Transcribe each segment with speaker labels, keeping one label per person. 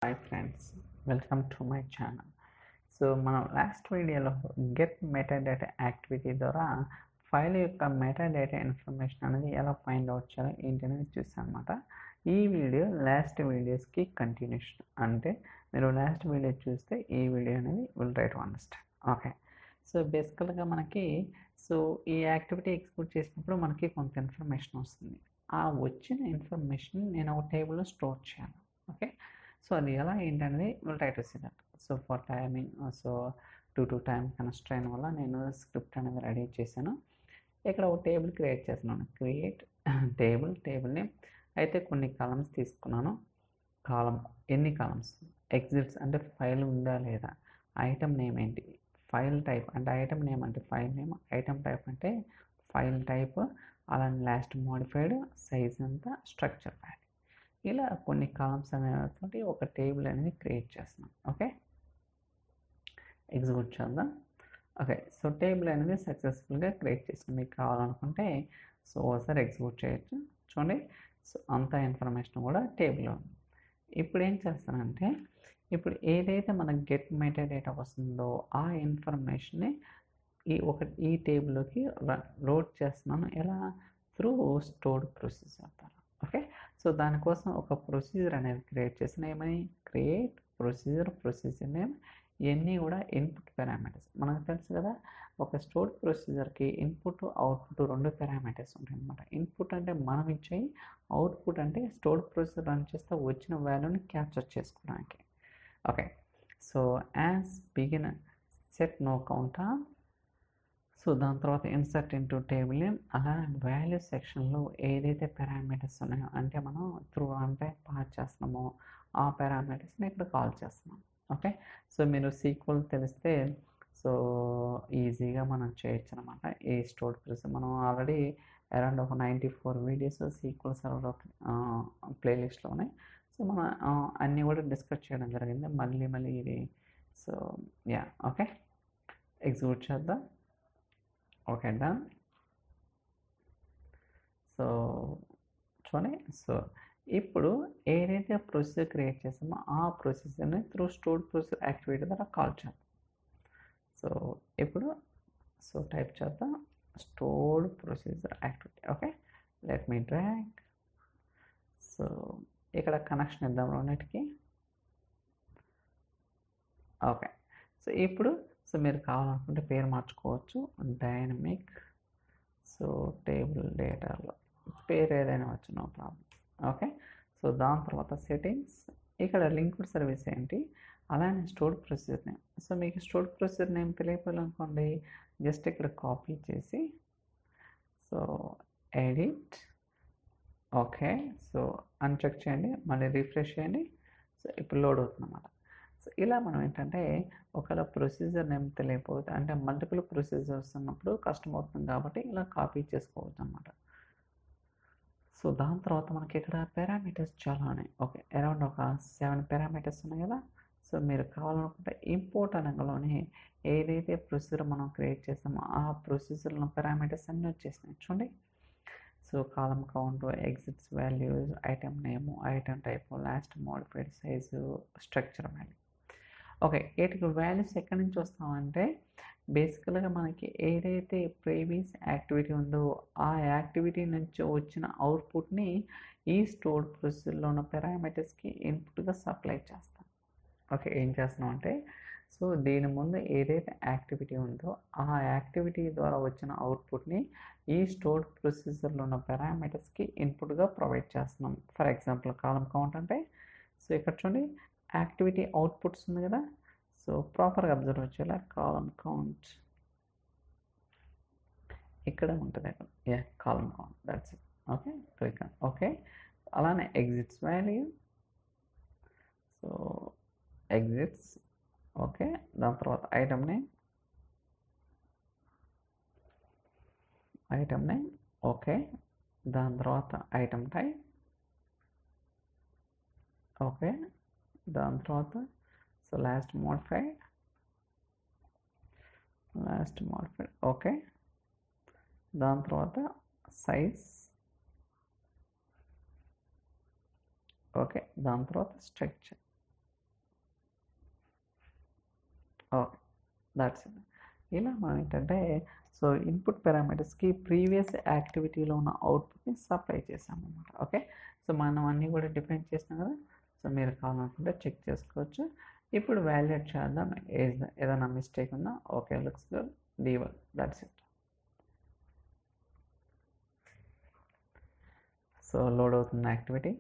Speaker 1: Hi friends, welcome to my channel. So మనం last వీడియోలో get metadata activity ద్వారా file యొక్క మెటాడేటా ఇన్ఫర్మేషన్ అనేది ఎలా ఫైండ్ అవుట్ చేయాలో ఏంటి అనేది చూసాను అనమాట. ఈ వీడియో లాస్ట్ వీడియోస్కి కంటిన్యూషన్. అంటే మీరు లాస్ట్ వీడియో చూస్తే ఈ వీడియో అనేది will try to understand. Okay, so బేసికల్గా మనకి ఈ యాక్టివిటీ ఎగ్జిక్యూట్ చేసినప్పుడు మనకి కొంత ఇన్ఫర్మేషన్ వస్తుంది. ఆ వచ్చిన ఇన్ఫర్మేషన్ నేను ఒక టేబుల్లో స్టోర్ చేయాలి. ఓకే, సో అది ఎలా ఏంటనేది will try to see that. So for timing, to time constrain వల్ల నేను స్క్రిప్ట్ అనేది రెడీ చేశాను. ఇక్కడ ఒక టేబుల్ క్రియేట్ చేస్తున్నాను. క్రియేట్ టేబుల్ నేమ్ అయితే కొన్ని కాలమ్స్ తీసుకున్నాను. కాలం ఎన్ని కాలమ్స్, ఎగ్జిట్స్ అంటే ఫైల్ ఉందా లేదా, ఐటమ్ నేమ్ ఏంటి, ఫైల్ టైప్ అంటే ఐటమ్ నేమ్ అంటే ఫైల్ నేమ్, ఐటమ్ టైప్ అంటే ఫైల్ టైప్, అలానే లాస్ట్ మోడిఫైడ్, సైజ్ అంతా, స్ట్రక్చర్ వాల్యూ, ఇలా కొన్ని కాలమ్స్ అనేటువంటి ఒక టేబుల్ అనేది క్రియేట్ చేస్తున్నాం. ఓకే, ఎగ్జిక్యూట్ చేద్దాం. ఓకే, సో టేబుల్ అనేది సక్సెస్ఫుల్గా క్రియేట్ చేసాం. మీకు కావాలనుకుంటే సో ఒకసారి ఎగ్జిక్యూట్ చేయొచ్చు. చూడండి, సో అంత ఇన్ఫర్మేషన్ కూడా టేబుల్లో ఉంది. ఇప్పుడు ఏం చేస్తానంటే, ఇప్పుడు ఏదైతే మనకు గెట్ మెటాడేటా వస్తుందో ఆ ఇన్ఫర్మేషన్ని ఈ టేబుల్లోకి లోడ్ చేస్తున్నాను. ఎలా? త్రూ స్టోర్డ్ ప్రొసీజర్ ద్వారా. ఓకే, సో దానికోసం ఒక ప్రొసీజర్ అనేది క్రియేట్ చేసిన, ఏమని క్రియేట్ ప్రొసీజర్ నేమ్, ఇవన్నీ కూడా ఇన్పుట్ పారామీటర్స్. మనకు తెలుసు కదా, ఒక స్టోర్డ్ ప్రొసీజర్కి ఇన్పుట్ అవుట్పుట్ రెండు పారామీటర్స్ ఉంటాయి అన్నమాట. ఇన్పుట్ అంటే మనం ఇచ్చేయి, అవుట్పుట్ అంటే స్టోర్డ్ ప్రొసీజర్ రన్ చేస్తే వచ్చిన వాల్యూని క్యాప్చర్ చేసుకోవడానికి. Okay, so as begin set no count on, so దాని తర్వాత ఇన్సర్ట్ ఇంటూ టేబుల్ నేమ్, అలా వాల్యూ సెక్షన్లో ఏదైతే పారామీటర్స్ ఉన్నాయో అంటే మనం అంటే పాస్ చేస్తున్నామో ఆ పారామీటర్స్ని ఇక్కడ కాల్ చేస్తున్నాం. ఓకే, సో మీరు సీక్వెల్ తెలిస్తే సో ఈజీగా మనం చేయొచ్చు అనమాట. ఈ స్టోర్డ్ ప్రొసీజర్ మనం ఆల్రెడీ అరౌండ్ ఒక 94 వీడియోస్ సీక్వెల్ సర్వర్ ప్లేలిస్ట్లో ఉన్నాయి. సో మనం అన్నీ కూడా డిస్కస్ చేయడం జరిగింది. మళ్ళీ ఇది సో యా. ఓకే, ఎగ్జిక్యూట్ చేద్దాం. Okay, done. సో చూడండి, సో ఇప్పుడు ఏదైతే ప్రొసీజర్ క్రియేట్ చేసామో ఆ ప్రొసీజర్ని త్రూ స్టోర్డ్ ప్రొసీజర్ యాక్టివిటీ ద్వారా కాల్ చేద్దాం. సో ఇప్పుడు సో టైప్ చేద్దాం stored procedure activity. Okay, let me drag. So ఇక్కడ కనెక్షన్ ఇద్దాం రెండింటికి. ఓకే, సో ఇప్పుడు సో మీరు కావాలనుకుంటే పేరు మార్చుకోవచ్చు. డైనమిక్ సో టేబుల్ డేటాలో పేరు ఏదైనా వచ్చు, నో ప్రాబ్లం. ఓకే, సో దాని తర్వాత సెట్టింగ్స్, ఇక్కడ లింక్డ్ సర్వీస్ ఏంటి, అలానే స్టోర్డ్ ప్రొసీజర్ నేమ్. సో మీకు స్టోర్డ్ ప్రొసీజర్ నేమ్ తెలియపోయాలనుకోండి, జస్ట్ ఇక్కడ కాపీ చేసి so edit. Okay, so uncheck చేయండి, మళ్ళీ రిఫ్రెష్ చేయండి. సో ఇప్పుడు లోడ్ అవుతుందన్నమాట. సో ఇలా మనం ఏంటంటే ఒకవేళ ప్రొసీజర్ నేమ్ తెలియకపోతే, అంటే మల్టిపుల్ ప్రొసీజర్స్ ఉన్నప్పుడు కష్టం అవుతుంది కాబట్టి ఇలా కాపీ చేసుకోవచ్చు అన్నమాట. సో దాని తర్వాత మనకి ఇక్కడ పారామీటర్స్ చాలా ఉన్నాయి. ఓకే, అరౌండ్ ఒక 7 పారామీటర్స్ ఉన్నాయి కదా. సో మీరు కావాలనుకుంటే ఇంపోర్ట్ అనగానే ఏదైతే ప్రొసీజర్ మనం క్రియేట్ చేస్తామో ఆ ప్రొసీజర్లో పారామీటర్స్ అన్నీ వచ్చేసినాయి. చూడండి, so column count, exits values, item name, item type, last modified size, structure value. Okay, వీటికి వాల్యూస్ ఎక్కడి నుంచి వస్తామంటే బేసికల్గా మనకి ఏదైతే ప్రీవియస్ యాక్టివిటీ ఉందో ఆ యాక్టివిటీ నుంచి వచ్చిన అవుట్పుట్ని ఈ స్టోర్డ్ ప్రొసీజర్లో ఉన్న పారామీటర్స్కి ఇన్పుట్గా సప్లై చేస్తాం. ఓకే, ఏం చేస్తున్నాం అంటే సో దీని ముందు ఏదైతే యాక్టివిటీ ఉందో ఆ యాక్టివిటీ ద్వారా వచ్చిన అవుట్పుట్ని ఈ స్టోర్డ్ ప్రొసీజర్లో ఉన్న పారామీటర్స్కి ఇన్పుట్గా ప్రొవైడ్ చేస్తున్నాం. ఫర్ ఎగ్జాంపుల్ కాలమ్ కౌంట్ అంటే సో ఇక్కడ చూడండి యాక్టివిటీ అవుట్పుట్స్ ఉంది కదా. సో ప్రాపర్గా అబ్జర్వ్ చేయాలి, కాలమ్ కౌంట్ ఇక్కడ ఉంటుంది. Yeah, column count, that's it. Okay, click. Okay, అలానే exits value, so exits. Okay, దాని తర్వాత ఐటమ్ నేమ్, ఓకే, దాని తర్వాత ఐటమ్ టైప్, ఓకే, దాని తర్వాత సో లాస్ట్ మోడిఫైడ్, ఓకే, దాని తర్వాత సైజ్, ఓకే, దాని తర్వాత స్ట్రక్చర్. Okay, that's it. ఇలా మనం ఏంటంటే సో ఇన్పుట్ పారామీటర్స్కి ప్రీవియస్ యాక్టివిటీలో ఉన్న అవుట్పుట్ని సప్లై చేసామన్నమాట. ఓకే, సో మనం అన్నీ కూడా డిఫైన్ చేసినాం కదా. సో మీరు కావాలనుకుంటే చెక్ చేసుకోవచ్చు. ఇప్పుడు వాల్యుయేట్ చేద్దాం. ఏదైనా మిస్టేక్ ఉందా? Okay, looks good, D1, that's it. So load అవుతుంది యాక్టివిటీ.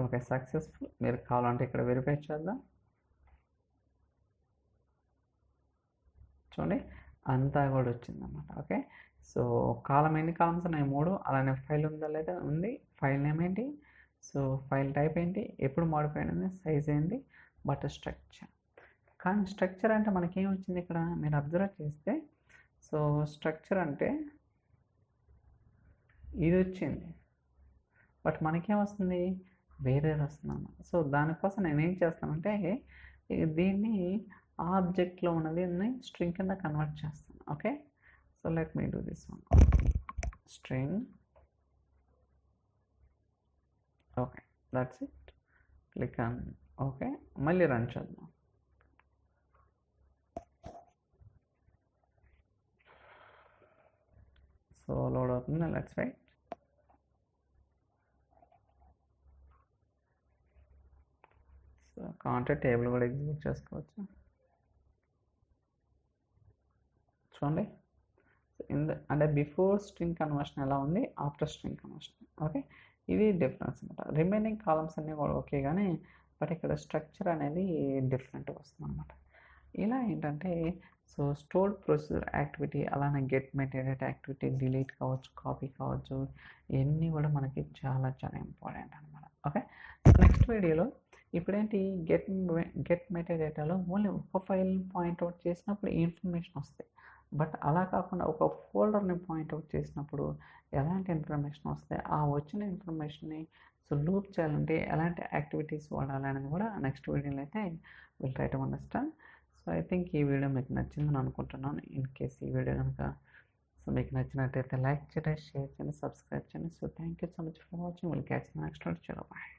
Speaker 1: Okay, successful. మీరు కావాలంటే ఇక్కడ వెరిఫై చేద్దాం. చూడండి అంతా కూడా వచ్చిందన్నమాట. ఓకే, సో కాలం ఎన్ని కాలమ్స్ ఉన్నాయి? 3. అలానే ఫైల్ ఉందా లేదా? ఉంది. ఫైల్ నేమ్ ఏంటి? సో ఫైల్ టైప్ ఏంటి? ఎప్పుడు మోడిఫై అయింది? సైజ్ ఏంటి? But structure. కానీ స్ట్రక్చర్ అంటే మనకేం వచ్చింది ఇక్కడ? మీరు అబ్జర్వ్ చేస్తే సో స్ట్రక్చర్ అంటే ఇది వచ్చింది, బట్ మనకేం వస్తుంది? వేరేది వస్తుంది అన్నమాట. సో దానికోసం నేను ఏం చేస్తానంటే దీన్ని ఆబ్జెక్ట్లో ఉన్నది స్ట్రింగ్ కింద కన్వర్ట్ చేస్తాను. Okay, so let me do this one. String. Okay, that's it. Click on okay, మళ్ళీ రన్ చేద్దాం. సో లోడ్ అవుతుంది. Let's wait. సో కాంటే టేబుల్ కూడా ఎగ్జిక్యూట్ చేసుకోవచ్చు. చూడండి అంటే బిఫోర్ స్ట్రింగ్ కన్వర్షన్ ఎలా ఉంది, ఆఫ్టర్ స్ట్రింగ్ కన్వర్షన్. ఓకే, ఇది డిఫరెన్స్ అనమాట. రిమైనింగ్ కాలమ్స్ అన్నీ కూడా ఓకే, కానీ బట్ ఇక్కడ స్ట్రక్చర్ అనేది డిఫరెంట్గా వస్తుంది అనమాట. ఇలా ఏంటంటే సో స్టోర్డ్ ప్రొసీజర్ యాక్టివిటీ, అలానే గెట్ మెటీరియల్ యాక్టివిటీ, డిలీట్ కావచ్చు, కాపీ కావచ్చు, ఇవన్నీ కూడా మనకి చాలా చాలా ఇంపార్టెంట్ అనమాట. ఓకే, నెక్స్ట్ వీడియోలో ఇప్పుడేంటి గెట్ మెటీరియల్లో ఓన్లీ ఒక ఫైల్ పాయింట్అవుట్ చేసినప్పుడు ఈ ఇన్ఫర్మేషన్ వస్తాయి. బట్ అలా కాకుండా ఒక ఫోల్డర్ని పాయింట్అవుట్ చేసినప్పుడు ఎలాంటి ఇన్ఫర్మేషన్ వస్తాయి, ఆ వచ్చిన ఇన్ఫర్మేషన్ని సో లూప్ చేయాలంటే ఎలాంటి యాక్టివిటీస్ వాడాలి అనేది కూడా నెక్స్ట్ వీడియోలో అయితే will try to understand. So I think ఈ వీడియో మీకు నచ్చిందని అనుకుంటున్నాను. ఇన్ కేస్ ఈ వీడియో కనుక సో మీకు నచ్చినట్టయితే లైక్ చేయండి, షేర్ చేయండి, సబ్స్క్రైబ్ చేయండి. So thank you so much for watching. Will catch next video. Bye.